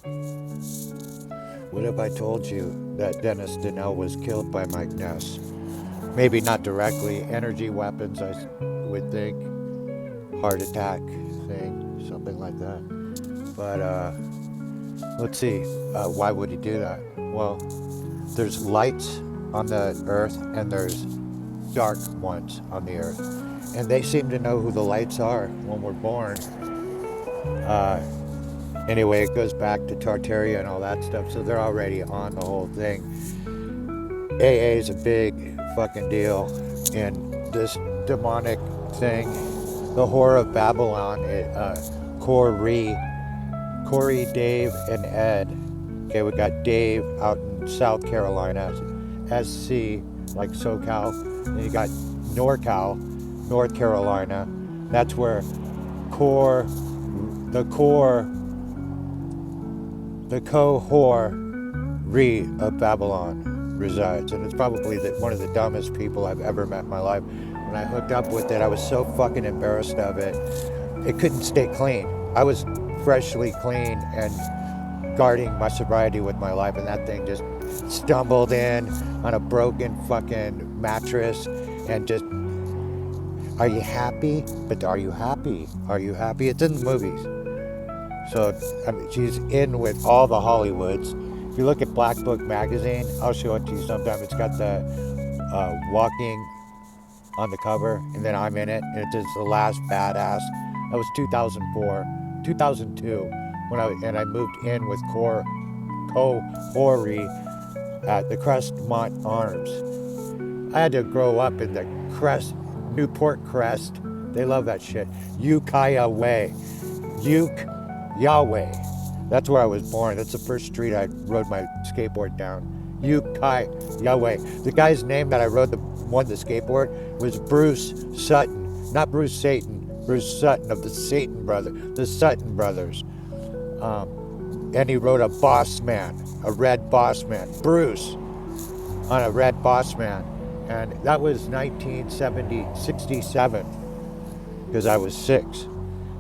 What if I told you that Dennis Donnell was killed by Mike Ness? Maybe not directly. Energy weapons, I would think. Heart attack thing, something like that. But let's see. Why would he do that? Well, there's lights on the earth and there's dark ones on the earth. And they seem to know who the lights are when we're born. Anyway, it goes back to Tartaria and all that stuff, so they're already on the whole thing. AA is a big fucking deal in this demonic thing. The Whore of Babylon, Corey, Dave, and Ed. Okay, we got Dave out in South Carolina, SC, like SoCal. Then you got NorCal, North Carolina. That's where the Corey of Babylon resides. And it's probably one of the dumbest people I've ever met in my life. When I hooked up with it, I was so fucking embarrassed of it. It couldn't stay clean. I was freshly clean and guarding my sobriety with my life, and that thing just stumbled in on a broken fucking mattress and just, are you happy? But are you happy? Are you happy? It's in the movies. So, I mean, she's in with all the Hollywoods. If you look at Black Book magazine, I'll show it to you sometime. It's got the walking on the cover, and then I'm in it, and it's The Last Badass. That was 2004, 2002, when I moved in with Corey at the Crestmont Arms. I had to grow up in the Newport Crest. They love that shit. Ukiah Way. Yahweh. That's where I was born. That's the first street I rode my skateboard down. Yahweh. The guy's name that I rode the skateboard was Bruce Sutton. Not Bruce Satan. Bruce Sutton of the Sutton Brothers. And he rode a red Bossman. Bruce on a red Bossman. And that was 1967, because I was 6.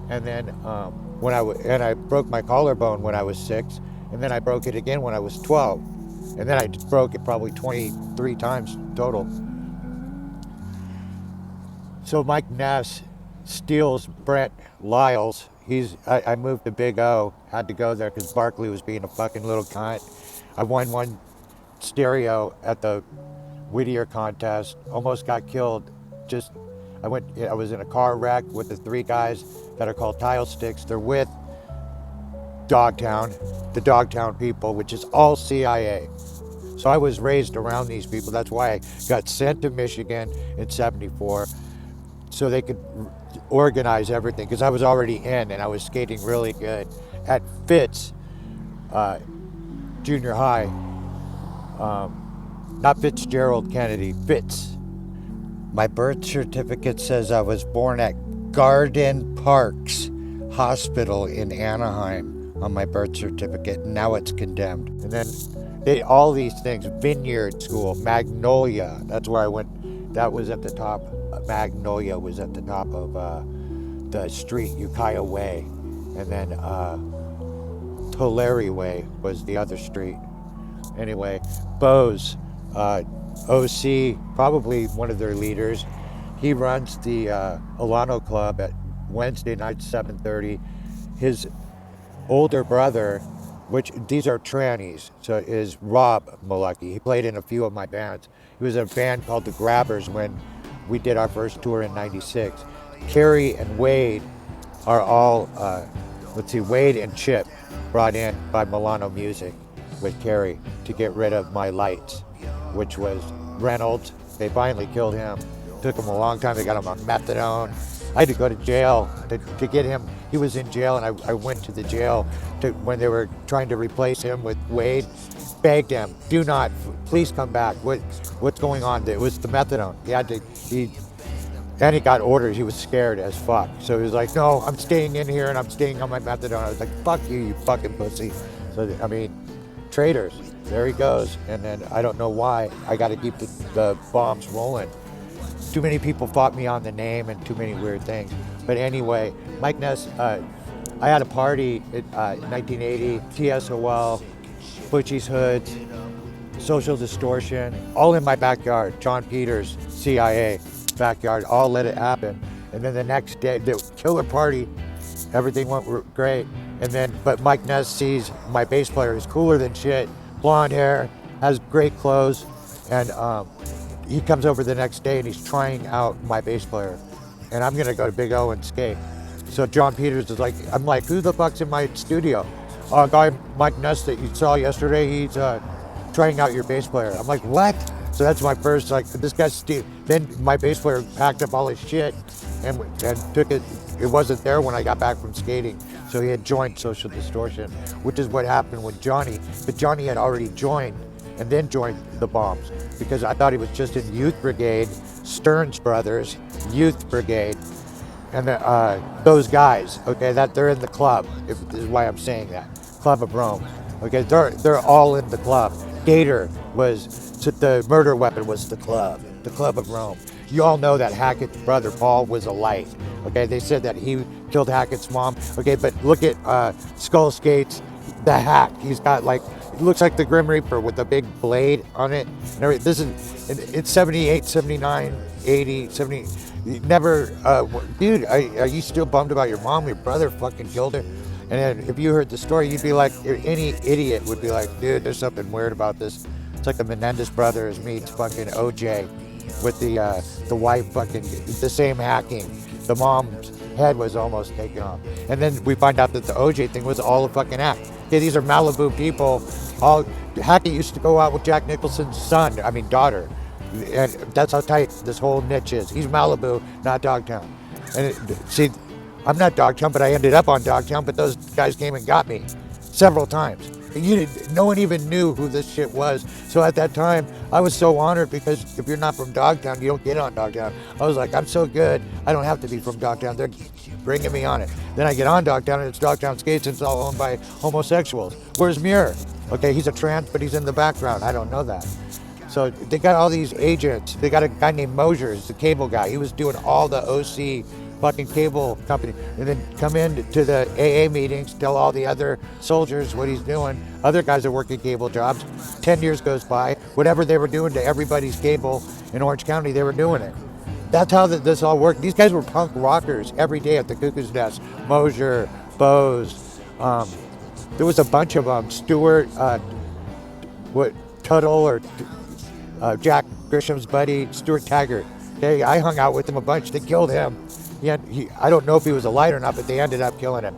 And then I broke my collarbone when I was 6, and then I broke it again when I was 12, and then I broke it probably 23 times total. So Mike Ness steals Brent Lyles. I moved to Big O, had to go there because Barkley was being a fucking little cunt. I won one stereo at the Whittier contest, almost got killed. I was in a car wreck with the 3 guys that are called Tile Sticks. They're with the Dogtown people, which is all CIA. So I was raised around these people. That's why I got sent to Michigan in '74, so they could organize everything, because I was already in and I was skating really good at Fitz Junior High. Not Fitzgerald Kennedy, Fitz. My birth certificate says I was born at Garden Parks Hospital in Anaheim on my birth certificate, and now it's condemned. And then all these things, Vineyard School, Magnolia, that's where I went. That was at the top. Magnolia was at the top of the street, Ukiah Way. And then Tulare Way was the other street. Anyway, Bose, OC, probably one of their leaders. He runs the Alano Club at Wednesday nights, 7:30. His older brother, which these are trannies, so is Rob Malucky. He played in a few of my bands. He was in a band called The Grabbers when we did our first tour in '96. Carrie and Wade are all, Wade and Chip brought in by Milano Music with Carrie to get rid of my lights, which was Reynolds. They finally killed him. Took him a long time. They got him on methadone. I had to go to jail to get him. He was in jail, and I went to the jail when they were trying to replace him with Wade. Begged him, do not, please come back. What's going on? It was the methadone. And he got orders. He was scared as fuck. So he was like, no, I'm staying in here and I'm staying on my methadone. I was like, fuck you, you fucking pussy. So, I mean, traitors. There he goes. And then I don't know why. I got to keep the bombs rolling. Too many people fought me on the name and too many weird things. But anyway, Mike Ness I had a party in 1980, TSOL, Butchie's Hoods, Social Distortion, all in my backyard. John Peters, CIA, backyard, all let it happen. And then the next day, the killer party, everything went great. And then, but Mike Ness sees my bass player is cooler than shit, blonde hair, has great clothes, and he comes over the next day and he's trying out my bass player. And I'm gonna go to Big O and skate. So John Peters is like, I'm like, who the fuck's in my studio? Guy Mike Ness that you saw yesterday, he's trying out your bass player. I'm like, what? So that's my first, like, this guy's Steve. Then my bass player packed up all his shit and took it. It wasn't there when I got back from skating. So he had joined Social Distortion, which is what happened with Johnny. But Johnny had already joined and then joined the Bombs because I thought he was just in Youth Brigade, Stearns Brothers, Youth Brigade, and those guys, okay, that they're in the club, this is why I'm saying that, Club of Rome, okay, they're all in the club. Gator was, the murder weapon was the Club of Rome. You all know that Hackett's brother, Paul, was a light, okay, they said that he killed Hackett's mom, okay, but look at Skull Skates, the Hack, he's got like, it looks like the Grim Reaper with a big blade on it, and everything. This is, it's 78, 79, 80, 70, never, dude, are you still bummed about your mom? Your brother fucking killed her? And then if you heard the story, you'd be like, any idiot would be like, dude, there's something weird about this. It's like the Menendez brothers meets fucking OJ with the wife fucking, the same hacking. The mom's head was almost taken off. And then we find out that the OJ thing was all a fucking act. Okay, these are Malibu people. Hackett used to go out with Jack Nicholson's daughter. And that's how tight this whole niche is. He's Malibu, not Dogtown. And see, I'm not Dogtown, but I ended up on Dogtown, but those guys came and got me several times. No one even knew who this shit was. So at that time, I was so honored because if you're not from Dogtown, you don't get on Dogtown. I was like, I'm so good, I don't have to be from Dogtown. They're bringing me on it. Then I get on Dogtown and it's Dogtown Skates and it's all owned by homosexuals. Where's Muir? Okay, he's a trans, but he's in the background. I don't know that. So they got all these agents. They got a guy named Mosers, the cable guy. He was doing all the OC fucking cable company. And then come in to the AA meetings, tell all the other soldiers what he's doing. Other guys are working cable jobs. 10 years goes by. Whatever they were doing to everybody's cable in Orange County, they were doing it. That's how this all worked. These guys were punk rockers every day at the Cuckoo's Nest. Mosier, Bose. There was a bunch of them. Stewart, Tuttle, or Jack Grisham's buddy, Stuart Taggart. I hung out with him a bunch. They killed him. I don't know if he was a light or not, but they ended up killing him.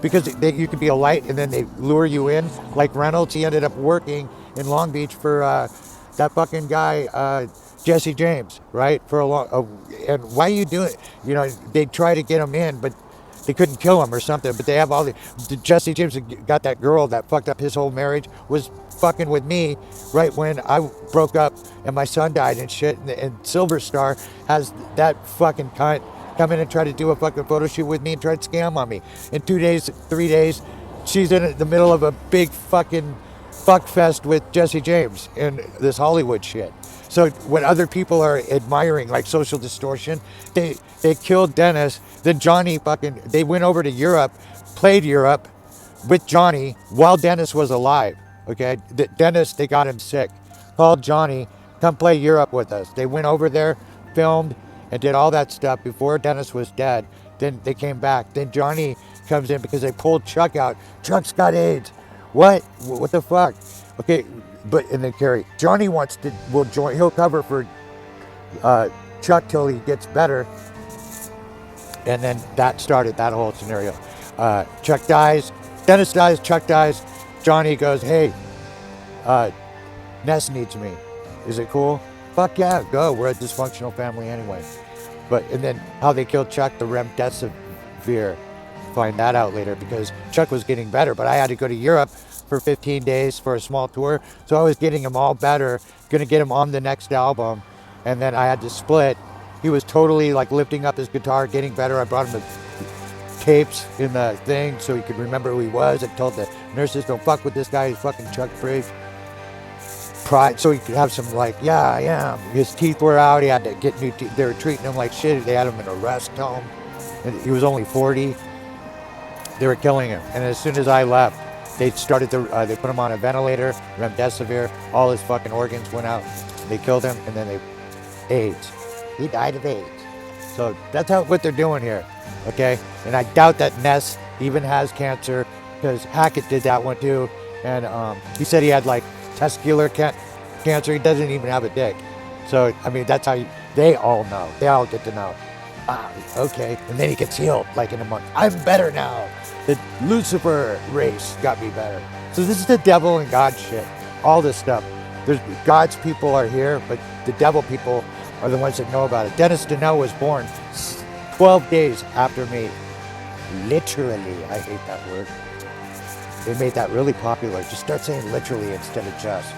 Because you could be a light and then they lure you in. Like Reynolds, he ended up working in Long Beach for that fucking guy, Jesse James, right? For a long, and why you do it? They try to get him in, but they couldn't kill him or something. But they have all the Jesse James got that girl that fucked up his whole marriage, was fucking with me right when I broke up and my son died and shit. And Silver Star has that fucking cunt come in and try to do a fucking photo shoot with me and try to scam on me. In 2 days, 3 days, she's in the middle of a big fucking fuck fest with Jesse James and this Hollywood shit. So when other people are admiring like Social Distortion, they killed Dennis. Then Johnny they went over to Europe, played Europe with Johnny while Dennis was alive. Okay, Dennis, they got him sick. Called Johnny, come play Europe with us. They went over there, filmed, and did all that stuff before Dennis was dead. Then they came back. Then Johnny comes in because they pulled Chuck out. Chuck's got AIDS. What the fuck? Okay, and then Kerry, Johnny will join. He'll cover for Chuck till he gets better. And then that started that whole scenario. Chuck dies, Dennis dies, Chuck dies. Johnny goes, hey, Ness needs me. Is it cool? Fuck yeah, go. We're a dysfunctional family anyway. And then how they killed Chuck, the remdesivir. Find that out later because Chuck was getting better, but I had to go to Europe for 15 days for a small tour. So I was getting him all better, gonna get him on the next album. And then I had to split. He was totally like lifting up his guitar, getting better. I brought him the tapes in the thing so he could remember who he was. I told the nurses, don't fuck with this guy, he's fucking Chuck Briggs. Pride, so he could have some like, yeah. His teeth were out, he had to get new teeth. They were treating him like shit. They had him in a rest home. And he was only 40. They were killing him. And as soon as I left, they started to, they put him on a ventilator, remdesivir, all his fucking organs went out. They killed him, and then AIDS. He died of AIDS. So that's what they're doing here, okay? And I doubt that Ness even has cancer, because Hackett did that one too. And he said he had like testicular cancer. He doesn't even have a dick. So, I mean, that's how they all know. They all get to know. Okay. And then he gets healed like in a month. I'm better now. The Lucifer race got me better. So this is the devil and God shit. All this stuff. God's people are here, but the devil people are the ones that know about it. Dennis Donnell was born 12 days after me. Literally. I hate that word. They made that really popular. Just start saying literally instead of just.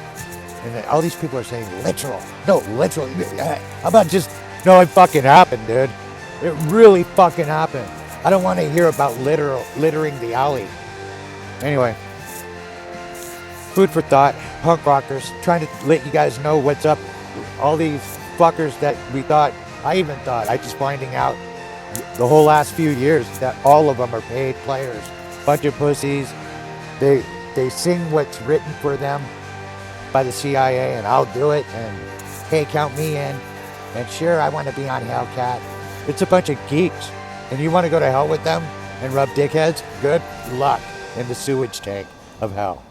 And then all these people are saying literal. No, literally. How about just, no, it fucking happened, dude. It really fucking happened. I don't want to hear about littering the alley. Anyway, food for thought. Punk rockers, trying to let you guys know what's up. All these fuckers that we thought, I even thought, I just finding out the whole last few years that all of them are paid players. Bunch of pussies. They sing what's written for them by the CIA, and I'll do it, and hey, count me in, and sure, I want to be on Hellcat. It's a bunch of geeks, and you want to go to hell with them and rub dickheads? Good luck in the sewage tank of hell.